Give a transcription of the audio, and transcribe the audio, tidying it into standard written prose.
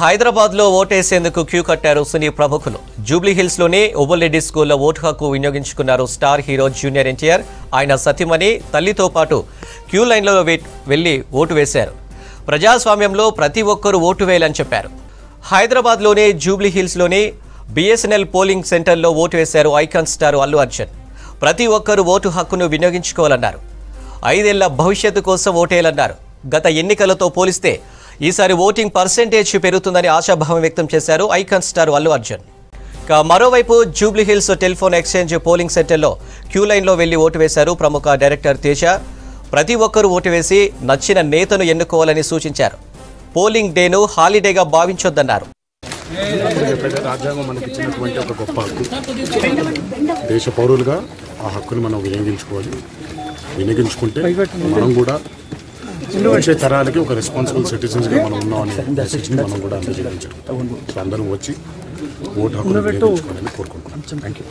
హైదరాబాద్ లో ఓటేసేందుకు క్యూ కట్టారు సినీ ప్రముఖులు. జూబ్లీ హిల్స్ లోని ఓబుల్రెడ్డి స్కూల్లో ఓటు హక్కు వినియోగించుకున్నారు స్టార్ హీరో జూనియర్ ఎన్టీఆర్. ఆయన సతీమణి తల్లితో పాటు క్యూ లైన్లో వెళ్లి ఓటు వేశారు. ప్రజాస్వామ్యంలో ప్రతి ఒక్కరూ ఓటు వేయాలని చెప్పారు. హైదరాబాద్ లోని జూబ్లీ హిల్స్ లోని BSNL పోలింగ్ సెంటర్లో ఓటు వేశారు ఐకాన్ స్టార్ అల్లు అర్జున్. ప్రతి ఒక్కరూ ఓటు హక్కును వినియోగించుకోవాలన్నారు. 5 ఏళ్ల భవిష్యత్తు కోసం ఓటేయాలన్నారు. గత ఎన్నికలతో పోలిస్తే ఈసారి ఓటింగ్ పర్సెంటేజ్ పెరుగుతుందని ఆశాభావం వ్యక్తం చేశారు ఐకాన్ స్టార్ అల్లు అర్జున్. మరోవైపు Jubilee hills telephone exchange polling సెంటర్లో క్యూ లైన్లో వెళ్లి ఓటు వేశారు ప్రముఖ డైరెక్టర్ తేజ. ప్రతి ఒక్కరూ ఓటు వేసి నచ్చిన నేతను ఎన్నుకోవాలని సూచించారు. పోలింగ్ డేను హాలిడేగా భావించొద్దన్నారు. రాజ్యాంగం మనకి ఇచ్చినటువంటి ఒక గొప్ప హక్కు. దేశ పౌరులుగా ఆ హక్కుని మనం వినియోగించుకుంటే మనం కూడా వచ్చే తరాలకి ఒక రెస్పాన్సిబుల్ సిటిజన్స్గా మనం ఉన్నామని మెసేజ్ని మనం కూడా అందజేయడం జరుగుతుంది. అందరూ వచ్చి ఓటు హక్కును వినియోగించుకోవాలని కోరుకుంటున్నాం. Thank you.